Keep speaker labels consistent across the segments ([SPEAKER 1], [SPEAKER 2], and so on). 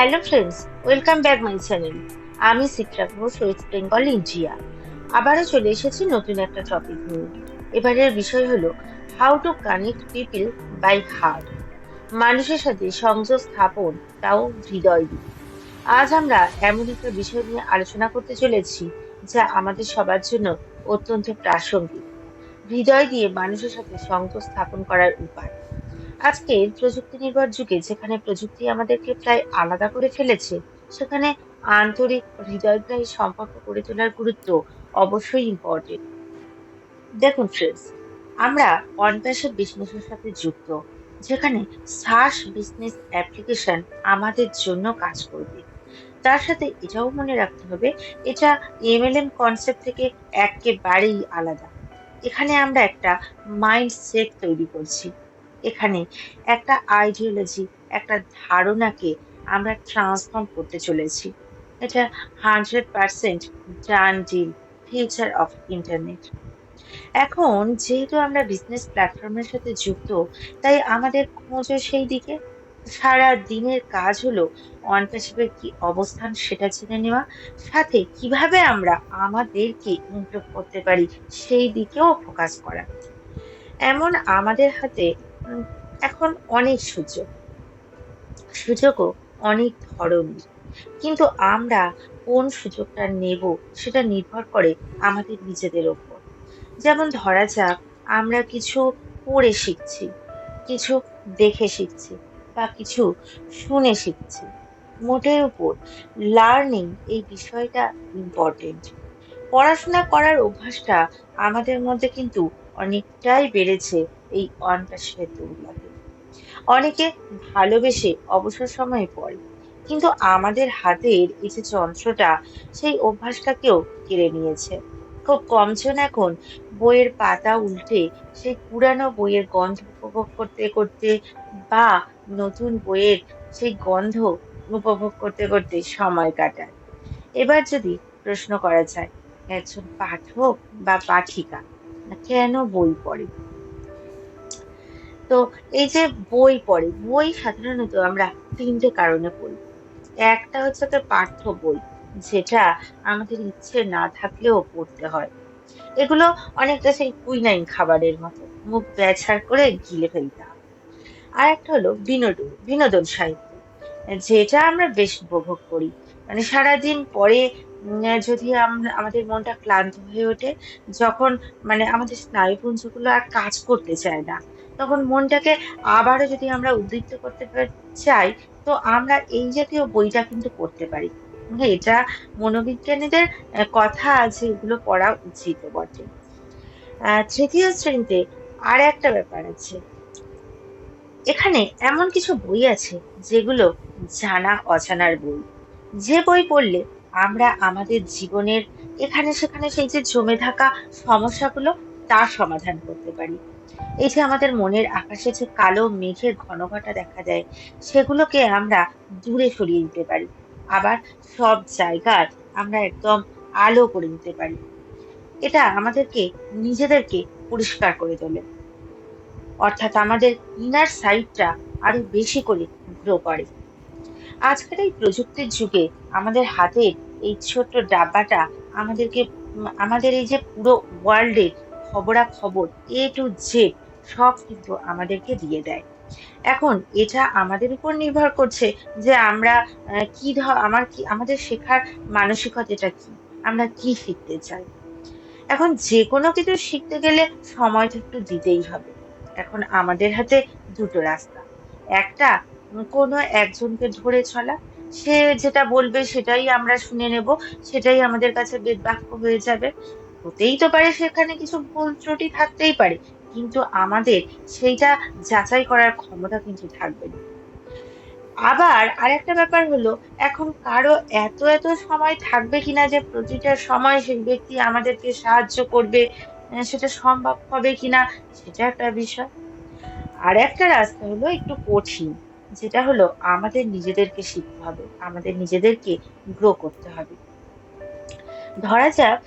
[SPEAKER 1] Hello friends, welcome back my channel. আমি সিত্রা Ghosh, West Bengal, India. আবারও চলে এসেছি নতুন একটা টপিক নিয়ে। এবারের বিষয় হলো how to connect people by heart. মানুষের সাথে সংযোগ স্থাপন, তাও হৃদয় দিয়ে। আজ আমরা এমন একটা বিষয় নিয়ে আলোচনা করতে চলেছি যা আমাদের সবার জন্য অত্যন্ত প্রাসঙ্গিক। হৃদয় দিয়ে মানুষের সাথে সংযোগ স্থাপন করার উপায়। আজকের প্রযুক্তি নির্ভর যুগে যেখানে প্রযুক্তি আমাদেরকে প্রায় আলাদা করে ফেলেছে, সেখানে আন্তরিক হৃদয়গ্রাহী সম্পর্ক গড়ে তোলার গুরুত্ব অবশ্যই ইম্পর্টেন্ট। দেখুন ফ্রেন্ডস, আমরা অনপ্যাশন বিজনেসের সাথে যুক্ত, যেখানে SaaS বিজনেস অ্যাপ্লিকেশন আমাদের জন্য কাজ করবে। তার সাথে এটাও মনে রাখতে হবে, এটা MLM কনসেপ্ট থেকে একেবারেই আলাদা। এখানে আমরা একটা মাইন্ডসেট তৈরি করছি। এখানে একটা আইডিওলজি, একটা ধারণাকে আমরা ট্রান্সফর্ম করতে চলেছি। এটা 100% done deal, future of internet. এখন যেহেতু আমরা বিজনেস প্ল্যাটফর্মের সাথে যুক্ত, তাই আমাদের খোঁজও সেই দিকে। সারা দিনের কাজ হলো অনপ্যাসিভের কি অবস্থান সেটা জেনে নেওয়া, সাথে কিভাবে আমরা আমাদেরকে ইমপ্রুভ করতে পারি সেই দিকেও ফোকাস করা। এমন আমাদের হাতে উম, এখন অনেক সুযোগও অনেক ধরনের, কিন্তু আমরা কোন সুযোগটা নেব সেটা নির্ভর করে আমাদের নিজেদের ওপর। যেমন ধরা যাক, আমরা কিছু পড়ে শিখছি, কিছু দেখে শিখছি, বা কিছু শুনে শিখছি। মোটের উপর লার্নিং এই বিষয়টা ইম্পর্টেন্ট। পড়াশোনা করার অভ্যাসটা আমাদের মধ্যে কিন্তু অনেকটাই বেড়েছে এই অনপ্যাশনের দৌলতে। অনেকে ভালোবেসে অবসর সময়ে পড়ে, কিন্তু আমাদের হাতের এই যে যন্ত্রটা, সেই অভ্যাসটাকেও কেড়ে নিয়েছে। খুব কমজন এখন বইয়ের পাতা উল্টে সেই পুরানো বইয়ের গন্ধ উপভোগ করতে করতে, বা নতুন বইয়ের সেই গন্ধ উপভোগ করতে করতে সময় কাটায়। এবার যদি প্রশ্ন করা যায়, একজন পাঠক বা পাঠিকা কেন বই পড়ে? তো এই যে বই পড়ে, বই সাধারণত আমরা তিনটে কারণে পড়ি। একটা হচ্ছে তো পাঠ্য বই, যেটা আমাদের ইচ্ছে না থাকলেও পড়তে হয়। এগুলো অনেকটা সেই কুইনাইন খাবারের মতো, মুখ বেছাড় করে গিলে ফেলতে হয়। আর একটা হলো বিনোদন বিনোদন সাহিত্য, যেটা আমরা বেশ উপভোগ করি। মানে সারাদিন পরে যদি আমরা আমাদের মনটা ক্লান্ত হয়ে ওঠে, যখন আমাদের স্নায়ুপুঞ্জগুলো আর কাজ করতে চায় না, তখন মনটাকে আবারও যদি আমরা উদ্দীপ্ত করতে চাই, তো আমরা এই জাতীয় বইটা কিন্তু পড়তে পারি। এটা মনোবিজ্ঞানীদের কথা আছে, এগুলো পড়া উচিত বটে। তৃতীয় শ্রেণীতে আর একটা ব্যাপার আছে। এখানে এমন কিছু বই আছে যেগুলো জানা অজানার বই। যে বই পড়লে আমরা আমাদের জীবনের এখানে সেখানে সেই যে জমে থাকা সমস্যাগুলো, তার সমাধান করতে পারি। এই যে আমাদের মনের আকাশে যে কালো মেঘের ঘনঘটা দেখা দেয়, সেগুলোকে আমরা দূরে সরিয়ে দিতে পারি। আবার সব জায়গার আমরা একদম আলো করে দিতে পারি। এটা আমাদেরকে নিজেদেরকে পরিষ্কার করে তোলে, অর্থাৎ আমাদের ইনার সাইডটা আরো বেশি করে গ্রো করে। আজকের এই প্রযুক্তির যুগে আমাদের হাতের এই ছোট্ট ডাব্বাটা আমাদেরকে আমাদের এই যে পুরো ওয়ার্ল্ডের খবরাখবর A to Z সব কিন্তু আমাদেরকে দিয়ে দেয়। এখন এটা আমাদের উপর নির্ভর করছে যে আমরা কি আমাদের শেখার মানসিকতাটা কি, আমরা কি শিখতে চাই। এখন যে কোনো কিছু শিখতে গেলে সময় তো একটু দিতেই হবে। এখন আমাদের হাতে দুটো রাস্তা। একটা, কোনো একজনকে ধরে চলা, সে যেটা বলবে সেটাই আমরা শুনে নেব, সেটাই আমাদের কাছে বেদবাক্য হয়ে যাবে। হতেই তো পারে সেখানে কিছু ভুল ত্রুটি থাকতেই পারে, কিন্তু আমাদের সেইটা যাচাই করার ক্ষমতা কিন্তু থাকবে না। আবার আরেকটা ব্যাপার হলো, এখন কারো এত এত সময় থাকবে কিনা যে প্রতিটা সময় সেই ব্যক্তি আমাদেরকে সাহায্য করবে, সেটা সম্ভব হবে কিনা, সেটা একটা বিষয়। আর একটা রাস্তা হলো একটু কঠিন, যেটা হলো আমাদের নিজেদেরকে শিখতে হবে, আমাদের নিজেদেরকে গ্রো করতে হবে। ধরা যাক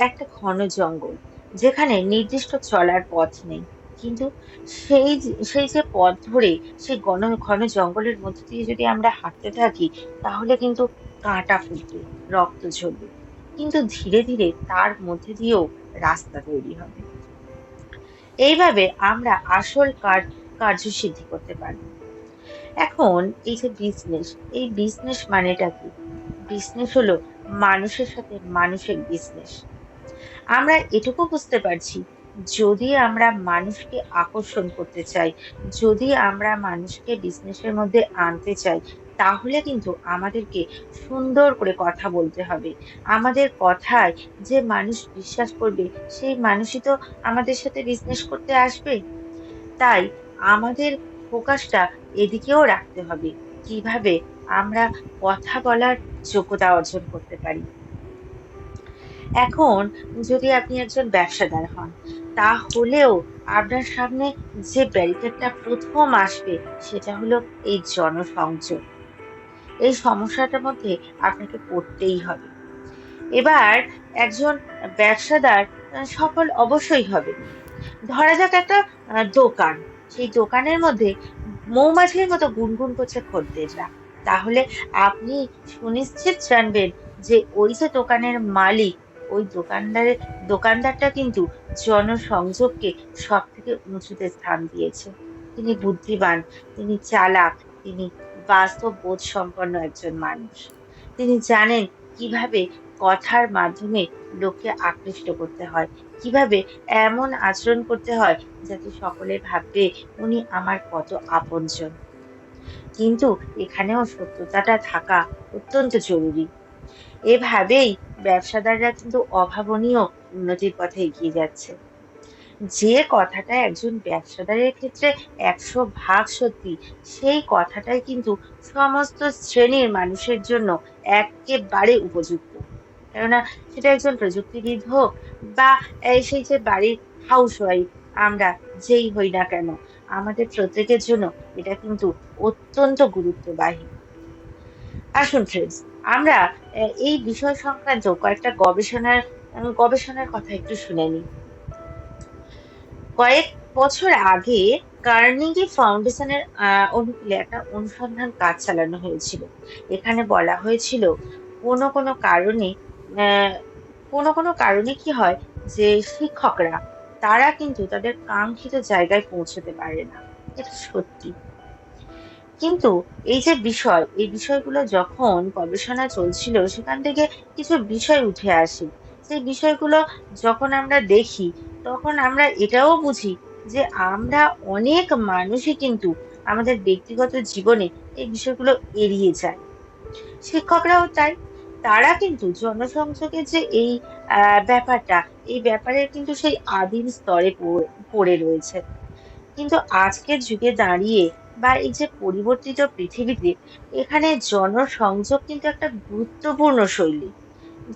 [SPEAKER 1] একটা ঘন জঙ্গল, যেখানে নির্দিষ্ট চলার পথ নেই, কিন্তু সেই যে পথ ধরে সেই ঘন জঙ্গলের মধ্য দিয়ে যদি আমরা হাঁটতে থাকি, তাহলে কিন্তু কাঁটা ফুটবে, রক্ত ঝরবে। কিন্তু ধীরে ধীরে তার মধ্যে দিয়েও রাস্তা তৈরি হবে। এইভাবে আমরা আসল কার্যসিদ্ধি করতে পারবো। এখন এই যে বিজনেস, এই বিজনেস মানেটা কি? বিজনেস হলো মানুষের সাথে মানুষের বিজনেস। আমরা এটুকু বুঝতে পারছি, যদি আমরা মানুষকে আকর্ষণ করতে চাই, যদি আমরা মানুষকে বিজনেসের মধ্যে আনতে চাই, তাহলে কিন্তু আমাদেরকে সুন্দর করে কথা বলতে হবে। আমাদের কথায় যে মানুষ বিশ্বাস করবে, সেই মানুষই তো আমাদের সাথে বিজনেস করতে আসবে। তাই আমাদের ফোকাসটা এদিকেও রাখতে হবে, কিভাবে আমরা কথা বলার যোগ্যতা অর্জন করতে পারি। এখন যদি আপনি একজন ব্যবসাদার হন, তাহলেও আপনার সামনে যে ব্যারিকেডটা প্রথম আসবে, সেটা হলো এই জনসংযোগ। এই সমস্যাটার মধ্যে আপনাকে পড়তেই হবে। এবার একজন ব্যবসাদার সফল অবশ্যই হবে। ধরা যাক একটা দোকান, সেই দোকানের মধ্যে মৌমাছির মতো গুনগুন করছে খদ্দেররা, তাহলে আপনি সুনিশ্চিত জানবেন যে ওই যে দোকানের মালিক, ওই দোকানদারটা কিন্তু জনসংযোগকে সব থেকে উঁচুতে স্থান দিয়েছে। তিনি বুদ্ধিমান, তিনি চালাক, তিনি বাস্তব বোধ সম্পন্ন একজন মানুষ। তিনি জানেন কিভাবে কথার মাধ্যমে লোককে আকৃষ্ট করতে হয়, কিভাবে এমন আচরণ করতে হয় যাতে সকলে ভাববে উনি আমার কত আপনজন। কিন্তু এখানেও সত্যতাটা থাকা অত্যন্ত জরুরি। এভাবেই ব্যবসাদাররা কিন্তু অভাবনীয় উন্নতির পথে এগিয়ে যাচ্ছে। যে কথাটা একজন ব্যবসাদারের ক্ষেত্রে 100 ভাগ সত্যি, সেই কথাটাই কিন্তু সমস্ত শ্রেণীর মানুষের জন্য একেবারে উপযুক্ত। কেননা সেটা একজন প্রযুক্তিবিদ হোক বা সেই যে বাড়ির হাউসওয়াইফ, আমরা যেই হই না কেন, আমাদের প্রত্যেকের জন্য এটা কিন্তু অত্যন্ত গুরুত্ববাহী। আসুন ফ্রেন্ডস, আমরা এই বিষয় সংক্রান্ত কয়েকটা গবেষণার কথা একটু শুনে নিই। কয়েক বছর আগে কার্নেগি ফাউন্ডেশনের অনুকূলে একটা অনুসন্ধান কাজ চালানো হয়েছিল। এখানে বলা হয়েছিল, কোনো কোনো কারণে আহ, কোনো কোনো কারণে কি হয় যে শিক্ষকরা, তারা কিন্তু তাদের কাঙ্ক্ষিত জায়গায় পৌঁছতে পারে না। এটা সত্যি। কিন্তু এই যে এই বিষয়গুলো যখন গবেষণা চলছিল, সেখান থেকে কিছু বিষয় উঠে আসে। সেই বিষয়গুলো যখন আমরা দেখি, তখন আমরা এটাও বুঝি যে আমরা অনেক মানুষই কিন্তু আমাদের ব্যক্তিগত জীবনে এই বিষয়গুলো এড়িয়ে যায়। শিক্ষকরাও তাই। তারা কিন্তু জনসংযোগের যে এই ব্যাপারটা, এই ব্যাপারের কিন্তু সেই আদিম স্তরে পড়ে রয়েছে। কিন্তু আজকের যুগে দাঁড়িয়ে বা এই যে পরিবর্তিত পৃথিবীতে, এখানে জনসংযোগ কিন্তু একটা গুরুত্বপূর্ণ শৈলী।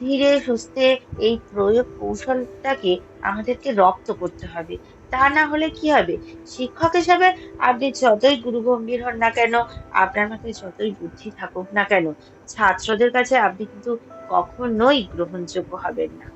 [SPEAKER 1] ধীরে সুস্থে এই প্রয়োগ কৌশলটাকে আমাদেরকে রপ্ত করতে হবে। তা না হলে কি হবে? শিক্ষক হিসাবে আপনি যতই গুরুগম্ভীর হন না কেন, আপনার মাথায় যতই বুদ্ধি থাকুক না কেন, ছাত্রদের কাছে আপনি কিন্তু কখনোই গ্রহণযোগ্য হবেন না।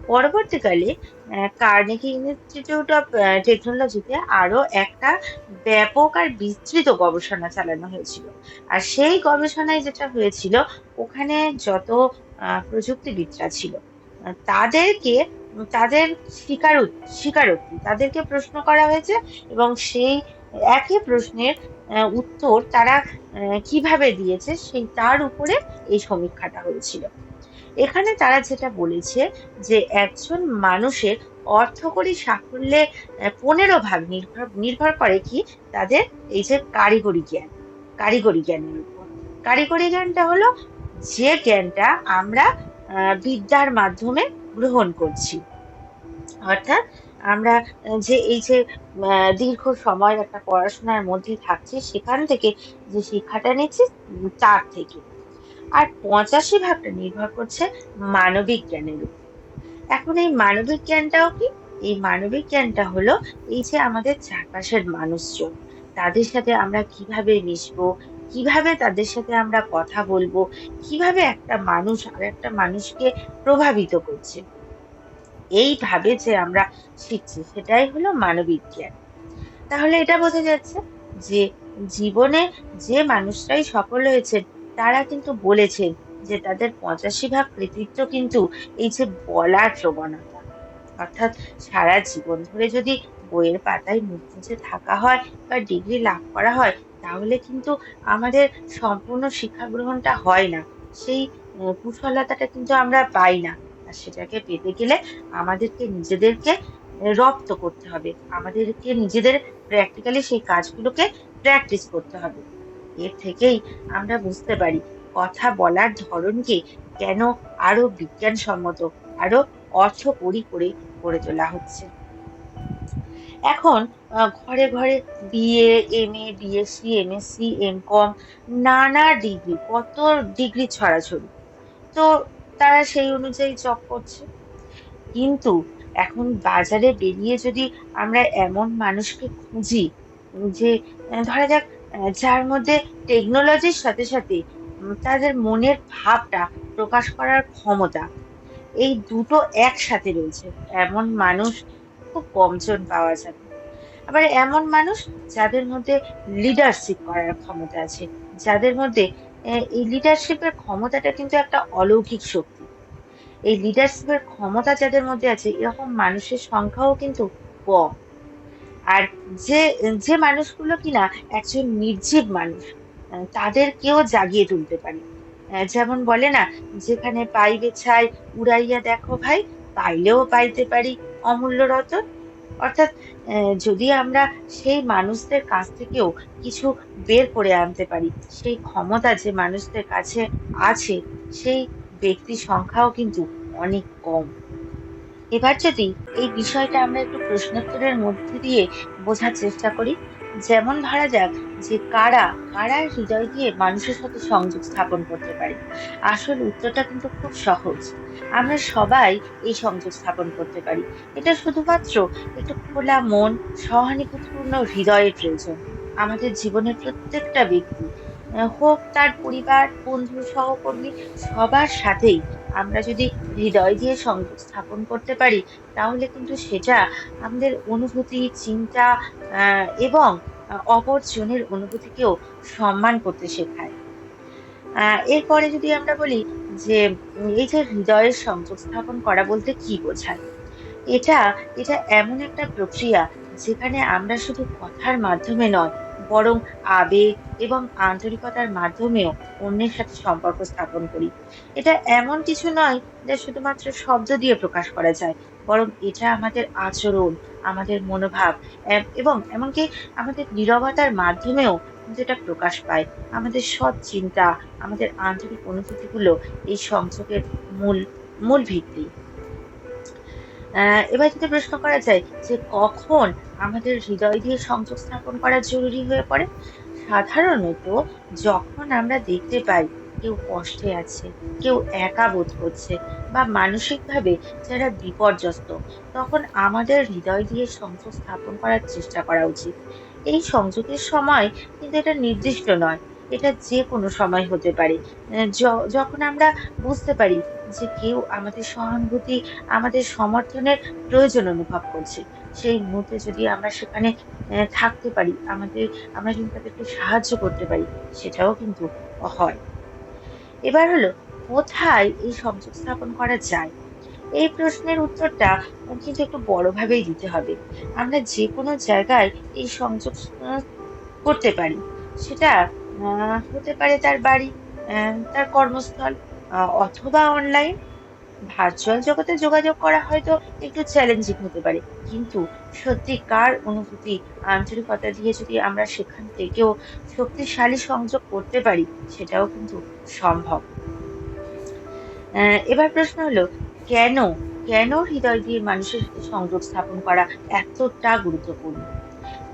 [SPEAKER 1] পরবর্তীকালে কার্নেগি ইনস্টিটিউট অফ টেকনোলজিতে আরো একটা ব্যাপক আর বিস্তৃত গবেষণা চালানো হয়েছিল। আর সেই গবেষণায় যেটা হয়েছিল, ওখানে যত প্রযুক্তিবিদরা ছিল, তাদেরকে তাদের স্বীকারোক্তি, তাদেরকে প্রশ্ন করা হয়েছে, এবং সেই একই প্রশ্নের উত্তর তারা কিভাবে দিয়েছে, সেই তার উপরে এই সমীক্ষাটা হয়েছিল। এখানে তারা যেটা বলেছে যে একজন মানুষের অর্থকরী সাফল্যে 15 ভাগ নির্ভর করে কি, তাদের এই যে কারিগরি জ্ঞানের উপর। কারিগরি জ্ঞানটা হলো যে জ্ঞানটা আমরা বিদ্যার মাধ্যমে গ্রহণ করছি। অর্থাৎ আমরা যে এই যে দীর্ঘ সময় একটা পড়াশোনার মধ্যে থাকছি, সেখান থেকে যে শিক্ষাটা নিচ্ছি, তার থেকে। আর 85 ভাগটা নির্ভর করছে মানবিক জ্ঞানের উপর। এখন এই মানবিক জ্ঞানটাও কি? এই মানবিক জ্ঞানটা হলো এই যে আমাদের চারপাশের মানুষজন, তাদের সাথে আমরা কিভাবে মিশবো, কিভাবে তাদের সাথে আমরা কথা বলবো, কিভাবে একটা মানুষ আর একটা মানুষকে প্রভাবিত করছে। এইভাবে যে আমরা শিখছি সেটাই হলো মানবিক জ্ঞান। তাহলে এটা বোঝা যাচ্ছে যে জীবনে যে মানুষরাই সফল হয়েছেন তারা কিন্তু বলেছেন যে তাদের 85 ভাগ কৃতিত্ব কিন্তু এই যে বলার প্রবণতা। অর্থাৎ সারা জীবন ধরে যদি বইয়ের পাতায় মুখ বুজে থাকা হয় বা ডিগ্রি লাভ করা হয়, তাহলে কিন্তু আমাদের সম্পূর্ণ শিক্ষা গ্রহণটা হয় না। সেই কুশলতাটা কিন্তু আমরা পাই না। আর সেটাকে পেতে গেলে আমাদেরকে নিজেদেরকে রপ্ত করতে হবে। আমাদেরকে নিজেদের প্র্যাকটিক্যালি সেই কাজগুলোকে প্র্যাকটিস করতে হবে। এর থেকেই আমরা বুঝতে পারি কথা বলার ধরনকে কেন আরো বিজ্ঞানসম্মত, আরো অর্থকরী করে গড়ে তোলা হচ্ছে। এখন ঘরে ঘরে BA, MA, BSc, MSc, MCom, নানা ডিগ্রি, কত ডিগ্রি ছড়াছড়ি। তো তারা সেই অনুযায়ী জব করছে। কিন্তু এখন বাজারে বেরিয়ে যদি আমরা এমন মানুষকে খুঁজি যে ধরা যাক যার মধ্যে টেকনোলজির সাথে সাথে তাদের মনের ভাবটা প্রকাশ করার ক্ষমতা, এই দুটো একসাথে রয়েছে, এমন মানুষ খুব কমজন পাওয়া যাবে। আবার এমন মানুষ যাদের মধ্যে লিডারশিপ করার ক্ষমতা আছে, যাদের মধ্যে এই লিডারশিপের ক্ষমতাটা কিন্তু একটা অলৌকিক শক্তি। এই লিডারশিপের ক্ষমতা যাদের মধ্যে আছে এরকম মানুষের সংখ্যাও কিন্তু কম। আর যে যে মানুষগুলো কিনা একজন নির্জীব মানুষ, তাদেরকেও জাগিয়ে তুলতে পারে। যেমন বলে না, যেখানে পাইবে ছাই উড়াইয়া দেখো ভাই, পাইলেও পাইতে পারি অমূল্য রতন। অর্থাৎ যদি আমরা সেই মানুষদের কাছ থেকেও কিছু বের করে আনতে পারি, সেই ক্ষমতা যে মানুষদের কাছে আছে, সেই ব্যক্তি সংখ্যাও কিন্তু অনেক কম। এবার যদি এই বিষয়টা আমরা একটু প্রশ্নোত্তরের মধ্যে দিয়ে বোঝার চেষ্টা করি, যেমন ধরা যাক যে কারা কারা হৃদয় দিয়ে মানুষের সাথে সংযোগ স্থাপন করতে পারে। আসল উত্তরটা কিন্তু খুব সহজ। আমরা সবাই এই সংযোগ স্থাপন করতে পারি। এটা শুধুমাত্র একটু খোলা মন, সহানুভূতিপূর্ণ হৃদয়ের প্রয়োজন। আমাদের জীবনের প্রত্যেকটা ব্যক্তি, হোক তার পরিবার, বন্ধু, সহকর্মী, সবার সাথেই আমরা যদি হৃদয় দিয়ে সংযোগ স্থাপন করতে পারি, তাহলে কিন্তু সেটা আমাদের অনুভূতি, চিন্তা এবং অপরজনের অনুভূতিকেও সম্মান করতে শেখায়। এরপরে যদি আমরা বলি যে এই যে হৃদয়ের সংযোগ স্থাপন করা বলতে কি বোঝায়? এটা এটা এমন একটা প্রক্রিয়া যেখানে আমরা শুধু কথার মাধ্যমে নয়, বরং আবেগ এবং আন্তরিকতার মাধ্যমেও অন্যের সাথে সম্পর্ক স্থাপন করি। এটা এমন কিছু নয় যা শুধুমাত্র শব্দ দিয়ে প্রকাশ করা যায়, বরং এটা আমাদের আচরণ, আমাদের মনোভাব এবং এমনকি আমাদের নীরবতার মাধ্যমেও কিন্তু এটা প্রকাশ পায়। আমাদের সৎ চিন্তা, আমাদের আন্তরিক অনুভূতিগুলো এই সংযোগের মূল মূল ভিত্তি। এবার যদি প্রশ্ন করা যায় যে কখন আমাদের হৃদয় দিয়ে সংযোগ স্থাপন করা জরুরি হয়ে পড়ে? সাধারণত যখন আমরা দেখতে পাই কেউ কষ্টে আছে, কেউ একা বোধ করছে বা মানসিকভাবে যারা বিপর্যস্ত, তখন আমাদের হৃদয় দিয়ে সংযোগ স্থাপন করার চেষ্টা করা উচিত। এই সংযোগের সময় কিন্তু এটা নির্দিষ্ট নয়, এটা যে কোনো সময় হতে পারে। যখন আমরা বুঝতে পারি যে কেউ আমাদের সহানুভূতি, আমাদের সমর্থনের প্রয়োজন অনুভব করছে, সেই মুহূর্তে যদি আমরা সেখানে থাকতে পারি, আমরা যদি তাদেরকে সাহায্য করতে পারি, সেটাও কিন্তু হয়। এবার হলো, কোথায় এই সংযোগ স্থাপন করা যায়? এই প্রশ্নের উত্তরটা কিন্তু একটু বড়ভাবেই দিতে হবে। আমরা যে কোনো জায়গায় এই সংযোগ করতে পারি। সেটা হতে পারে তার বাড়ি, তার কর্মস্থল, অথবা অনলাইন। ভার্চুয়াল জগতে যোগাযোগ করা হয়তো একটু চ্যালেঞ্জিং হতে পারে, কিন্তু সত্যিকার অনুভূতি, আন্তরিকতা দিয়ে যদি আমরা সেখান থেকেও শক্তিশালী সংযোগ করতে পারি, সেটাও কিন্তু সম্ভব। এবার প্রশ্ন হলো, কেন কেন হৃদয় দিয়ে মানুষের সাথে সংযোগ স্থাপন করা এতটা গুরুত্বপূর্ণ?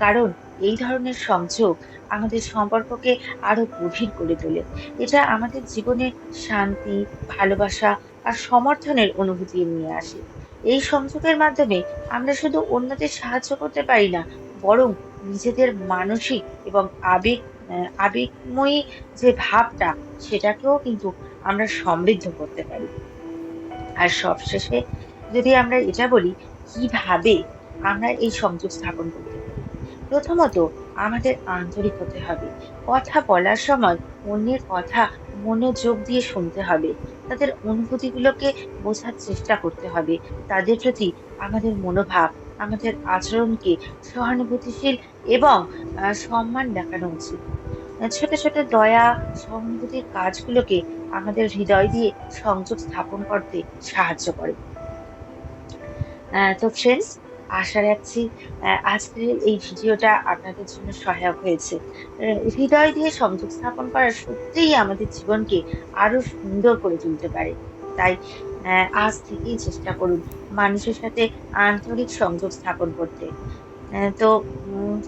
[SPEAKER 1] কারণ এই ধরনের সংযোগ আমাদের সম্পর্ককে আরো গভীর করে তোলে। এটা আমাদের জীবনে শান্তি, ভালোবাসা আর সমর্থনের অনুভূতি নিয়ে আসে। এই সংযোগের মাধ্যমে আমরা শুধু অন্যদের সাহায্য করতে পারি না, বরং নিজেদের মানসিক এবং আবেগময়ী যে ভাবটা, সেটাকেও কিন্তু আমরা সমৃদ্ধ করতে পারি। আর সবশেষে যদি আমরা এটা বলি, কিভাবে আমরা এই সংযোগ স্থাপন করতে পারি? প্রথমত, আমাদের আন্তরিক হতে হবে। কথা বলার সময় অন্যের কথা মনোযোগ দিয়ে শুনতে হবে। তাদের অনুভূতিগুলোকে বোঝার চেষ্টা করতে হবে। তাদের প্রতি আমাদের মনোভাব, আমাদের আচরণকে সহানুভূতিশীল এবং সম্মান দেখানো উচিত। ছোট, ছোট দয়া, সহানুভূতির কাজগুলোকে আমাদের হৃদয় দিয়ে সংযোগ স্থাপন করতে সাহায্য করে। তো ফ্রেন্ডস, আশা রাখছি আজকের এই ভিডিওটা আপনাদের জন্য সহায়ক হয়েছে। হৃদয় দিয়ে সংযোগ স্থাপন করা সত্যিই আমাদের জীবনকে আরো সুন্দর করে তুলতে পারে। তাই আজ থেকেই চেষ্টা করুন মানুষের সাথে আন্তরিক সংযোগ স্থাপন করতে। তো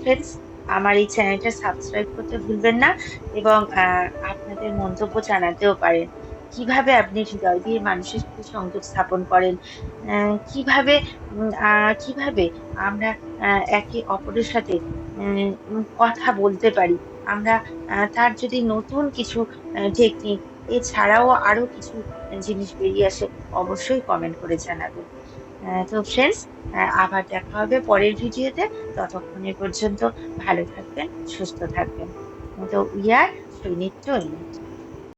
[SPEAKER 1] ফ্রেন্ডস, আমার এই চ্যানেলটা সাবস্ক্রাইব করতে ভুলবেন না এবং আপনাদের মন্তব্য জানাতেও পারেন। কিভাবে আপনি হৃদয় দিয়ে মানুষের সাথে সংযোগ স্থাপন করেন? কিভাবে কিভাবে আমরা একে অপরের সাথে কথা বলতে পারি? আমরা তার যদি নতুন কিছু টেকনিক এছাড়াও আরো কিছু জিনিস বেরিয়ে আসে, অবশ্যই কমেন্ট করে জানাবেন। তো ফ্রেন্ডস, আবার দেখা হবে পরের ভিডিওতে। ততক্ষণের পর্যন্ত ভালো থাকবেন, সুস্থ থাকবেন। তো উই আর সৈনিক টু